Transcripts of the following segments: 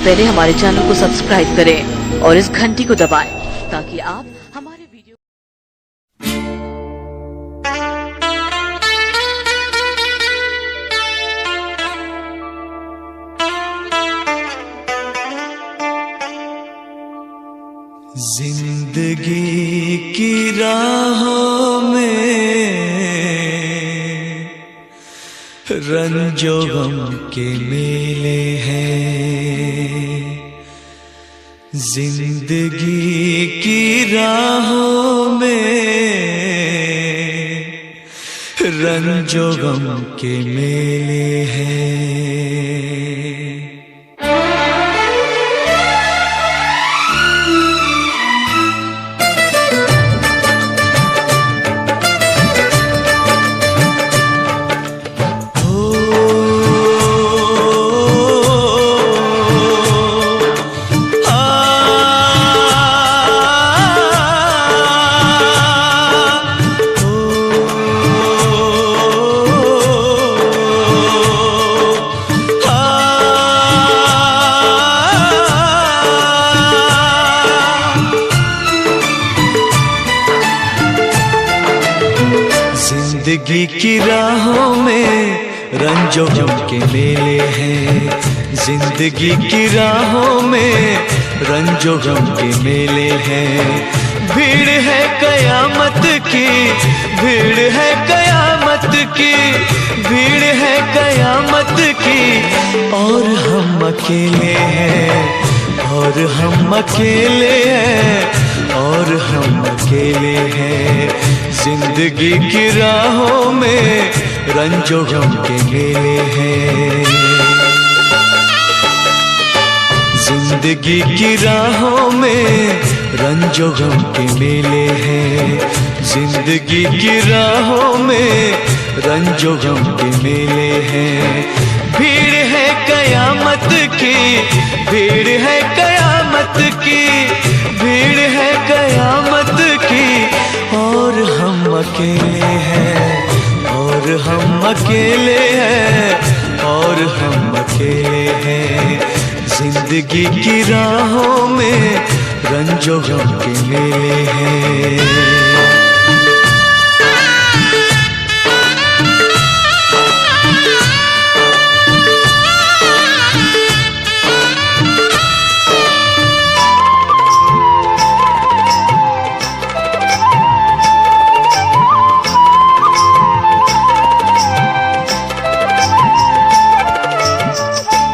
पहले हमारे चैनल को सब्सक्राइब करें और इस घंटी को दबाएं ताकि आप हमारे वीडियो जिंदगी की राहों में रंजो गम के मेले हैं। जिंदगी की राहों में रंजो गम के मेले हैं। जिंदगी की राहों में रंजो गम के मेले हैं। जिंदगी की राहों में रंजो गम के मेले हैं। भीड़ है कयामत की, भीड़ है कयामत की, भीड़ है कयामत की, और हम अकेले हैं, और हम अकेले हैं, और हम अकेले हैं। जिंदगी की राहों में रंजो गम के मेले हैं। जिंदगी की राहों में रंजो गम के मेले हैं। जिंदगी की राहों में रंजो गम के मेले हैं। भीड़ है कयामत की, भीड़ है कयामत की, भीड़ है कयामत की, और हम अकेले हैं, और हम अकेले हैं, और हम अकेले हैं। जिंदगी की राहों में रंजो गम के मेले हैं।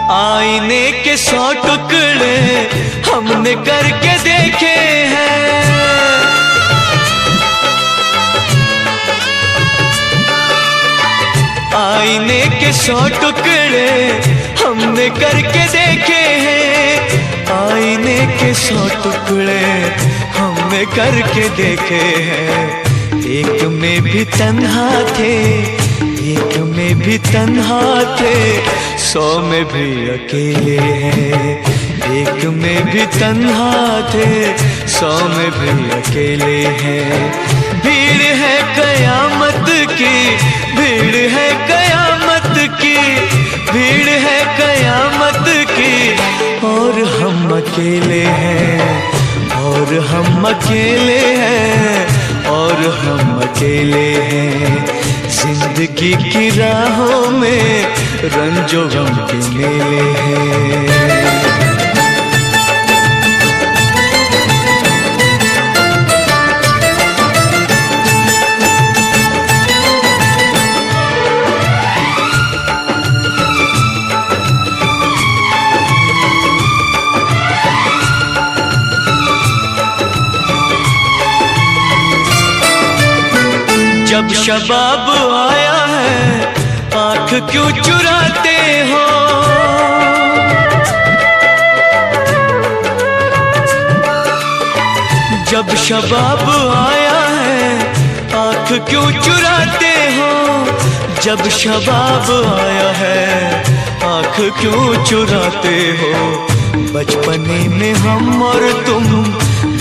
आईने के 100 टुकड़े हमने करके देखे हैं। आईने के 100 टुकड़े हमने करके देखे हैं। आईने के 100 टुकड़े हमने करके देखे हैं। एक में भी तन्हा थे, एक में भी तन्हा थे, 100 में भी अकेले हैं। एक में भी तन्हा थे, 100 में भी अकेले हैं। भीड़ है कयामत की, भीड़ है कयामत की, भीड़ है कयामत की, और हम अकेले हैं, और हम अकेले हैं, और हम अकेले हैं। जिंदगी की राहों में रंजो गम के मेले हैं। जब शबाब आया है आँख क्यों चुराते हो। जब शबाब आया है आँख क्यों चुराते हो। जब शबाब आया है आँख क्यों चुराते हो। बचपने में हम और तुम,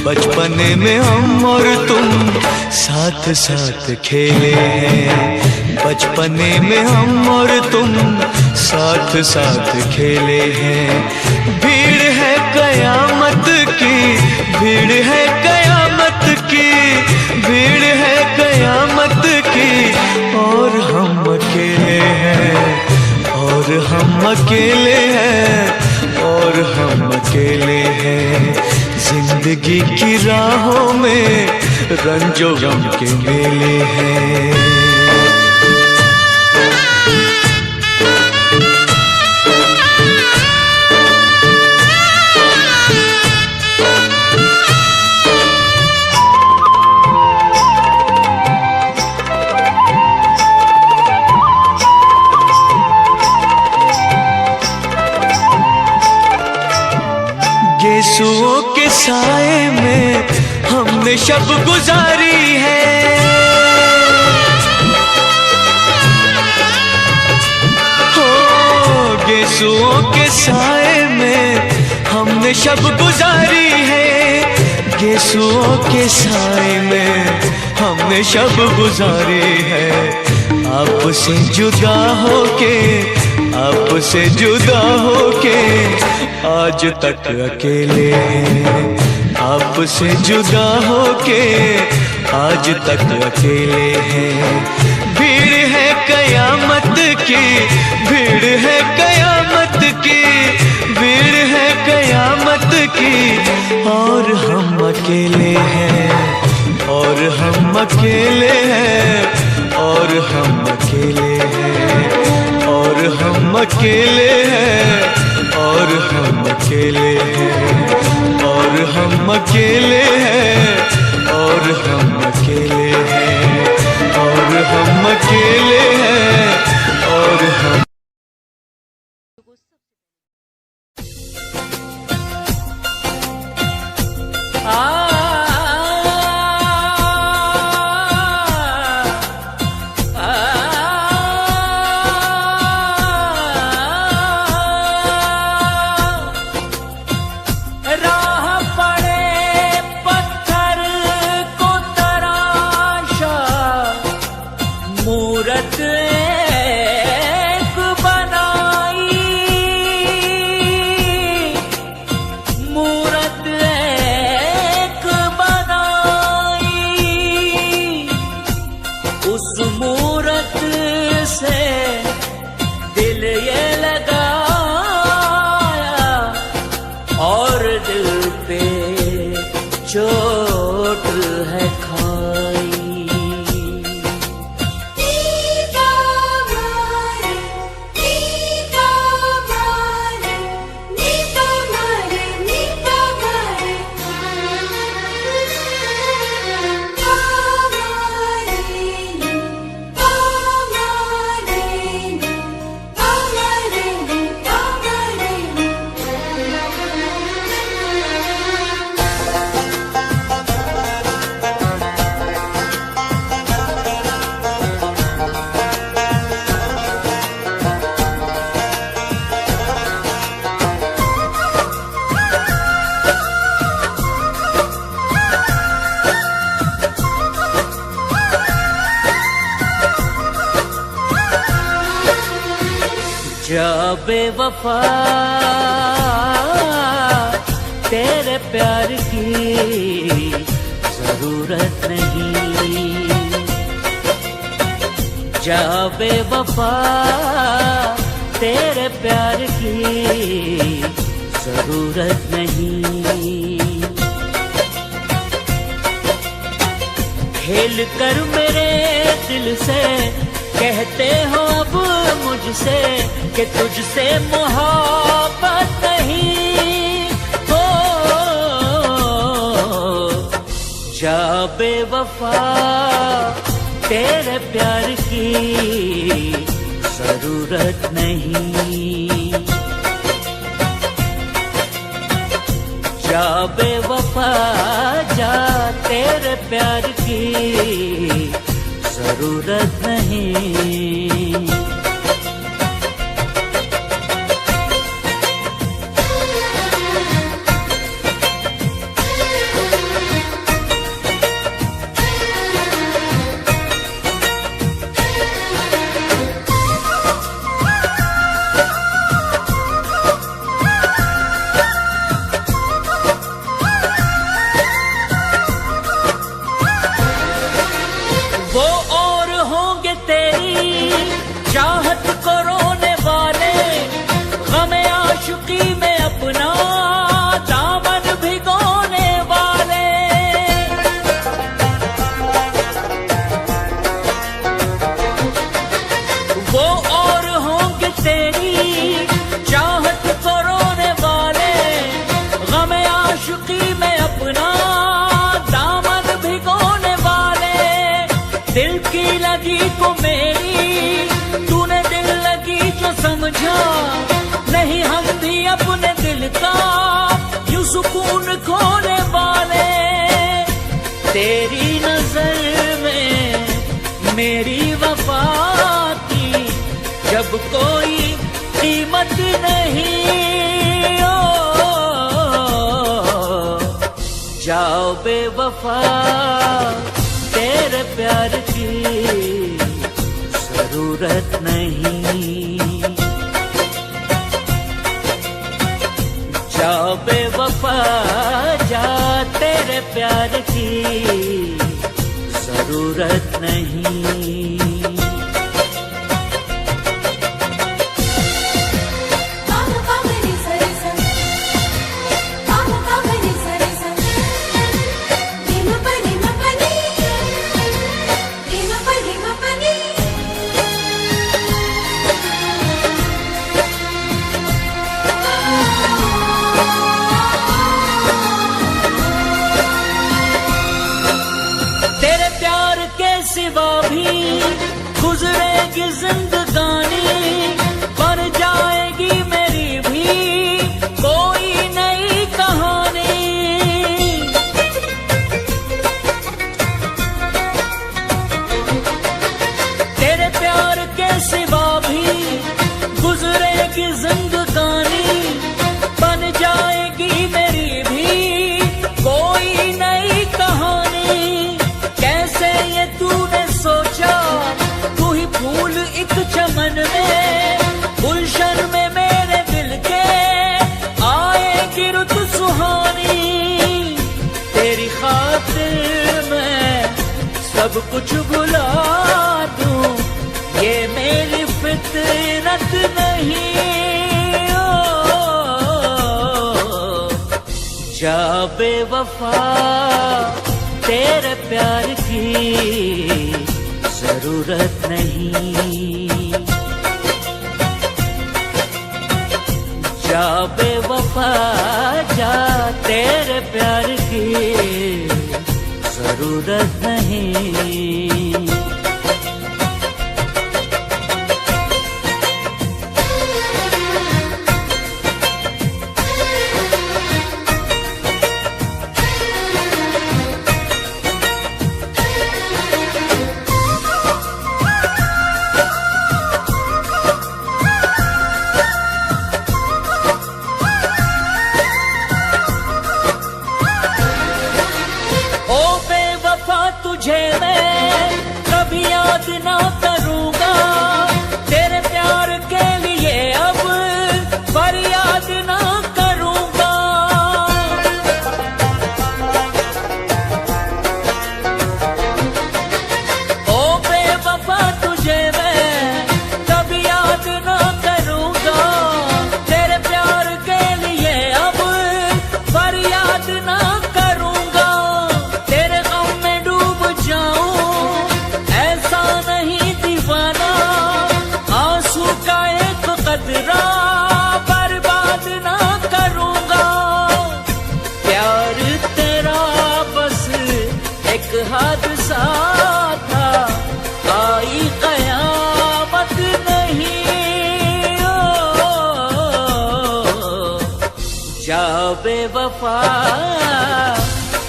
बचपने में हम और तुम साथ साथ खेले हैं। बचपने में हम और तुम साथ साथ खेले हैं। भीड़ अकेले हैं और हम अकेले हैं। जिंदगी की राहों में रंजो गम के मेले हैं। गेसुओं के साए में हमने शब गुजारी है। हो गेसुओं के साए में हमने शब गुजारी है। गेसुओं के साए में हमने शब गुजारी है। आपसे जुदा होके, आपसे जुदा होके आज तक अकेले हैं। आपसे जुदा होके आज तक अकेले हैं। भीड़ है कयामत की, भीड़ है कयामत की, भीड़ है कयामत की, और हम अकेले हैं, और हम अकेले हैं, और हम अकेले हैं, और हम अकेले हैं, और हम अकेले हैं, और हम अकेले हैं, और हम अकेले हैं, और हम अकेले हैं, और हम चोट है खाई। जा बेवफा तेरे प्यार की जरूरत नहीं। जा बेवफा तेरे प्यार की जरूरत नहीं। खेल कर मेरे दिल से कहते हो अब मुझसे कि तुझसे मोहब्बत नहीं हो। जा बेवफा तेरे प्यार की जरूरत नहीं। जा बेवफा जा तेरे प्यार की जरूरत नहीं। वो और होंगे तेरी अपना दामन भिगोने वाले। वो और होंगे तेरी चाहत को रोने वाले, गमे आशिकी में अपना दामन भिगोने वाले। दिल की लगी को मेरी तूने दिल लगी जो समझा, नहीं हम भी अपने दिल का यूं सुकून खोने वाले। तेरी नजर में मेरी वफा की जब कोई कीमत नहीं। ओ जाओ बेवफा तेरे प्यार की जरूरत नहीं। जाओ बेवफा जा तेरे प्यार की जरूरत नहीं। सिवा भी गुजरेगी जिंदगानी, बन जाएगी मेरी भी कोई नई कहानी। तेरे प्यार के सिवा भी गुजरेगी जिंदगानी, बन जाएगी मेरी भी कोई नई कहानी। कैसे ये तूने सोचा, तू ही फूल एक चमन में, गुलशन में मेरे दिल के आएगी रुत सुहानी। तेरी खातिर मैं सब कुछ भुला दूं, ये मेरी फितरत नहीं। जा बेवफा तेरे प्यार की जरूरत नहीं। जा बेवफा जा तेरे प्यार की जरूरत नहीं। तुझे मैं कभी याद ना करूंगा, तेरे प्यार के लिए अब फरियाद ना करूंगा। ओ बेवफा तुझे मैं कभी याद ना करूंगा, तेरे प्यार के लिए अब फरियाद ना करूंगा। तेरे गम में ऐसा नहीं दीवाना, आंसू का एक कतरा बर्बाद ना करूंगा। प्यार तेरा बस एक हादसा था, आई कयामत नहीं। जा बेवफा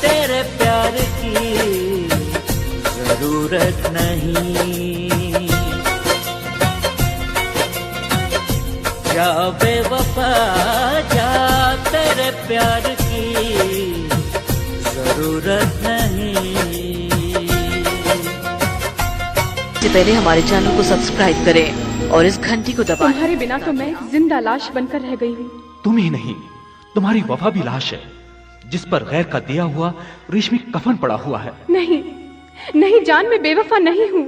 तेरे प्यार की जरूरत नहीं। जा बेवफा जा तेरे प्यार की जरूरत नहीं। इससे पहले हमारे चैनल को सब्सक्राइब करें और इस घंटी को दबाएं। तुम्हारे बिना तो मैं जिंदा लाश बनकर रह गई हूँ। तुम ही नहीं, तुम्हारी वफा भी लाश है, जिस पर गैर का दिया हुआ रेशमी कफन पड़ा हुआ है। नहीं नहीं जान, मैं बेवफा नहीं हूँ।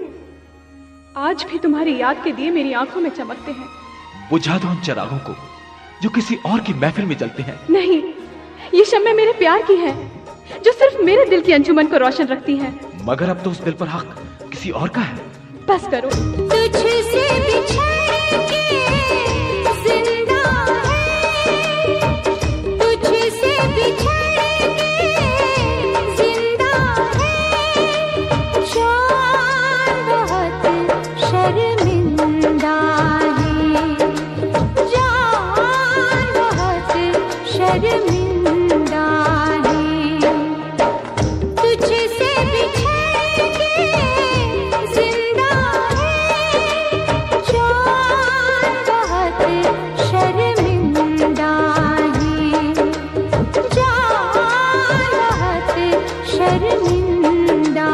आज भी तुम्हारी याद के दिए मेरी आंखों में चमकते हैं। बुझा दो उन चिरागों को जो किसी और की महफिल में जलते हैं। नहीं, ये शम्में मेरे प्यार की है, जो सिर्फ मेरे दिल की अंजुमन को रोशन रखती है। मगर अब तो उस दिल पर हक किसी और का है। बस करो। तुझसे बिछड़ के जिंदा है, तुझसे बिछड़ के जिंदा है, जान बहुत शर्मिंदा है, जान बहुत शर्मिंदा है, तुझसे बिछड़ के जिंदा है, जान बहुत शर्मिंदा है, जान बहुत शर्मिंदा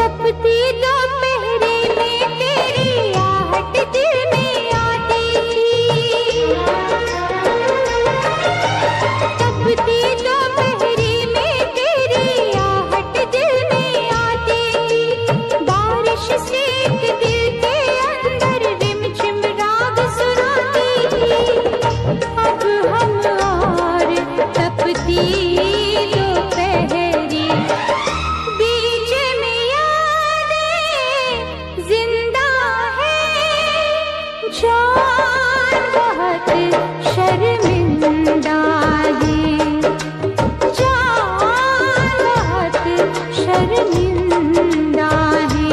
तपती दोपहरे में तेरी आहट दिल में आती थी, तपती दोपहरे में तेरी आहट दिल में आती थी, बारिश से एक दिल के अंदर रिमझिम राग सुनाती थी, अब हम और तपती दोपहरी बीच में यादें जिंदा है, जान बहुत शर्मिंदा है, जान बहुत शर्मिंदा है।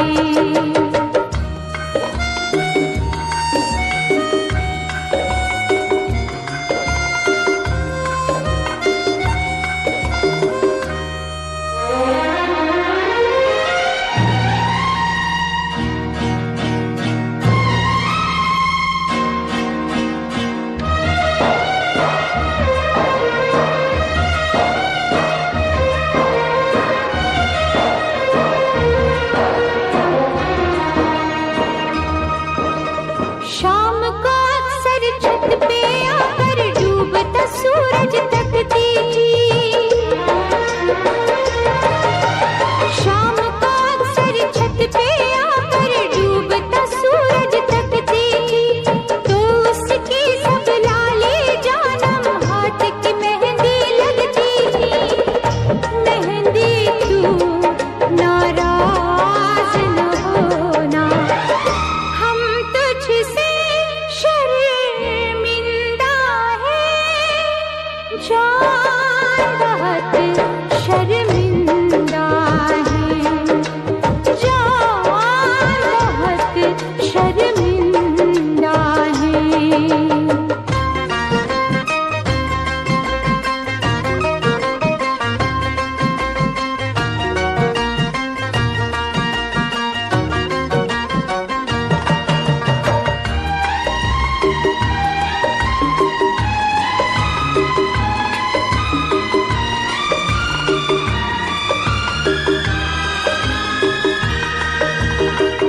शाम को अक्सर छत पे आकर डूबता सूरज तकती थी, शाम को अक्सर छत पे आकर डूबता सूरज तकती थी, तो उसकी सब लाली जानम हाथ की मेहंदी लगती थी, मेहंदी तू नाराज न होना, हम तुझसे शर्मिंदा है, जान बहुत शर्मिंदा है, जान बहुत शर्मिंदा है।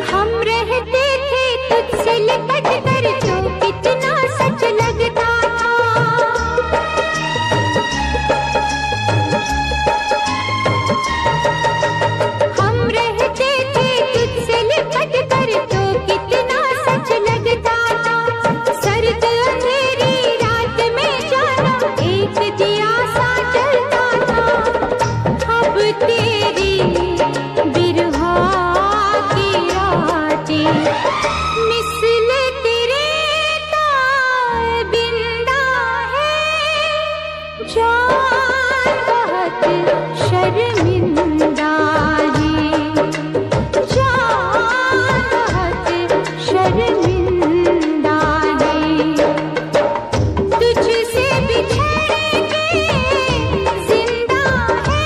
हम रहते थे तुझसे लिपट कर जो कितना सच लगता था, हम रहते थे तुझसे लिपट कर जो कितना सच लगता था, सर्द अंधेरी रात में जाना एक दिया सा जलता था, अब तेरी बिरहा की रातें मिसल तेरे ताबिंदा है, जान बहुत शर्मिंदा है, जान बहुत शर्मिंदा है, तुझसे बिछड़ के जिंदा है,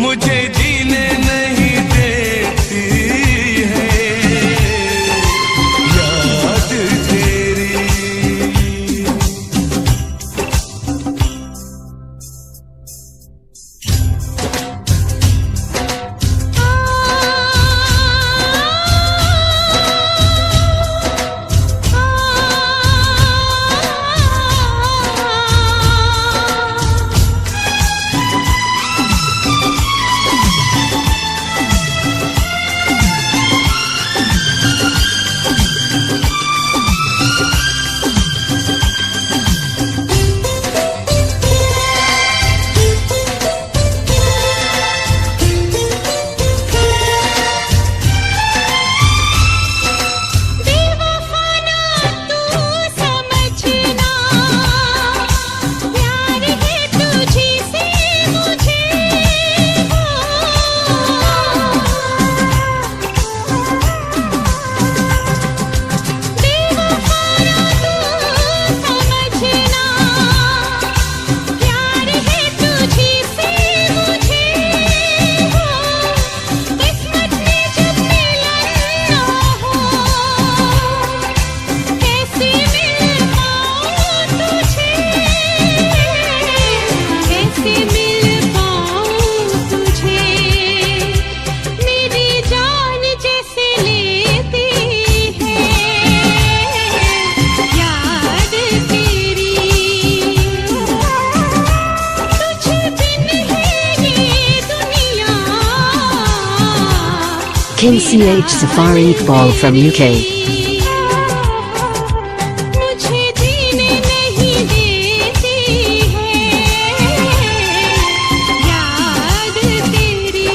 मुझे जीने नहीं देती है याद तेरी। King CH Safari Iqbal from UK. मुझे जीने नहीं देती है याद तेरी।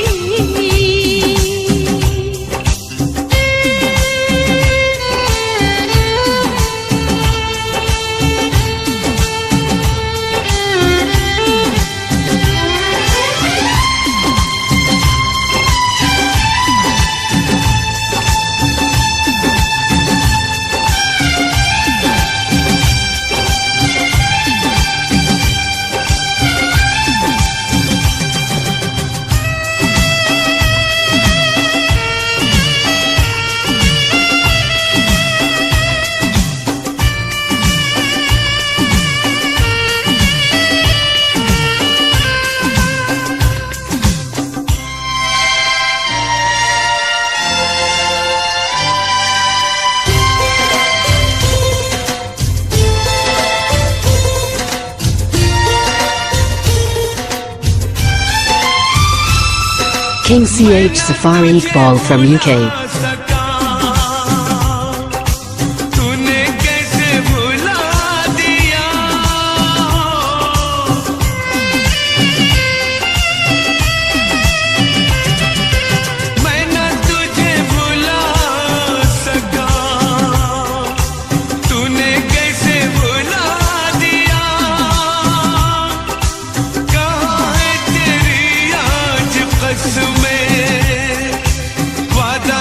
King CH Safari Iqbal from UK. तूने कैसे भुला दिया, मैं न तुझे भुला सका। तूने कैसे भुला दिया, कहाँ है तेरी आज कसमें, वादा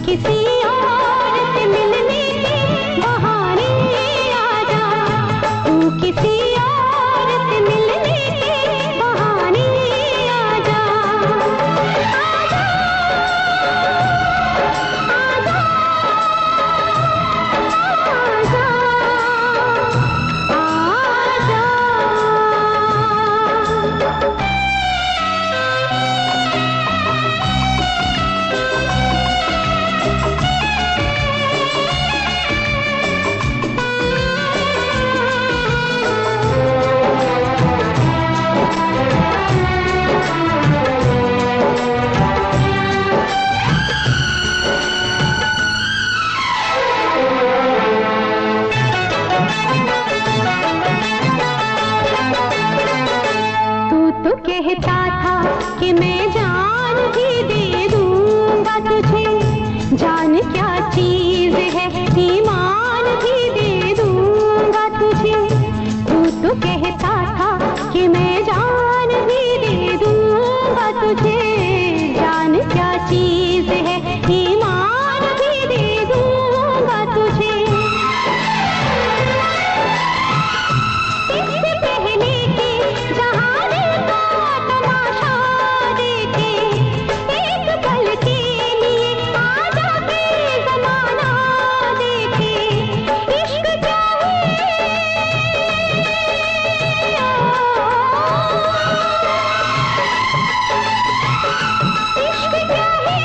किसी और से मिलने के बहाने आजा, तू किसी और से मिलने के बहाने आजा, आजा, तो कहता था कि मैं जान भी दे दूंगा तुझे, जान क्या चीज है ईमान भी दे दूंगा तुझे, तू कहता था कि मैं जान भी दे दूंगा तुझे, जान क्या चीज है ईमान भी दे दूंगा तुझे, इससे पहले कि जहाने का तमाशा देखे, एक पल के लिए आजा के ज़माना देखे, इश्क चाहे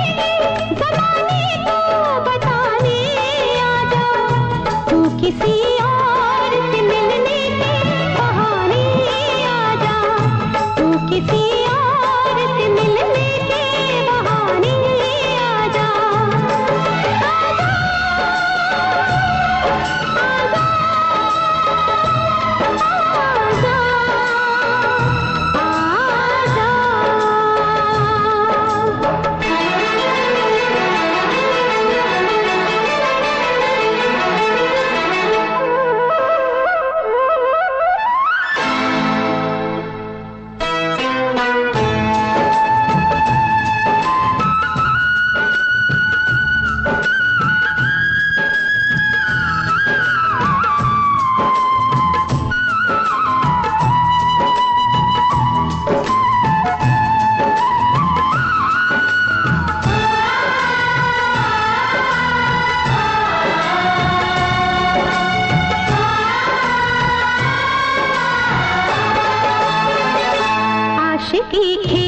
ज़माने को बताने आजा, तू किसी और से मिलने के बहाने आजा, तू किसी और से मिलने के बहाने आजा, आजा, आजा, आशिकी